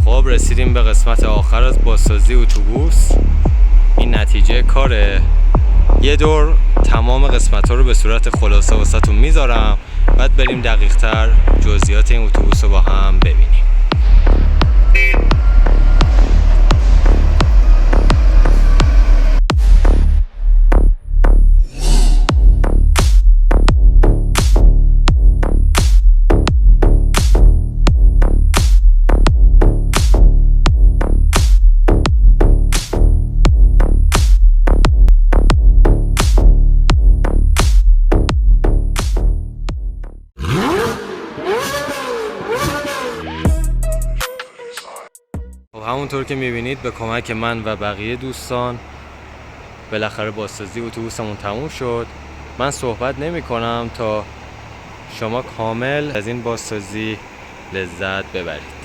خب رسیدیم به قسمت آخر از بازسازی اتوبوس. این نتیجه کاره. یه دور تمام قسمت ها رو به صورت خلاصه واسهتون میذارم، بعد بریم دقیق تر جزئیات این اتوبوس رو با هم ببینیم. همونطور که میبینید به کمک من و بقیه دوستان بالاخره بازسازی اتوبوسمون تموم شد. من صحبت نمی کنم تا شما کامل از این بازسازی لذت ببرید.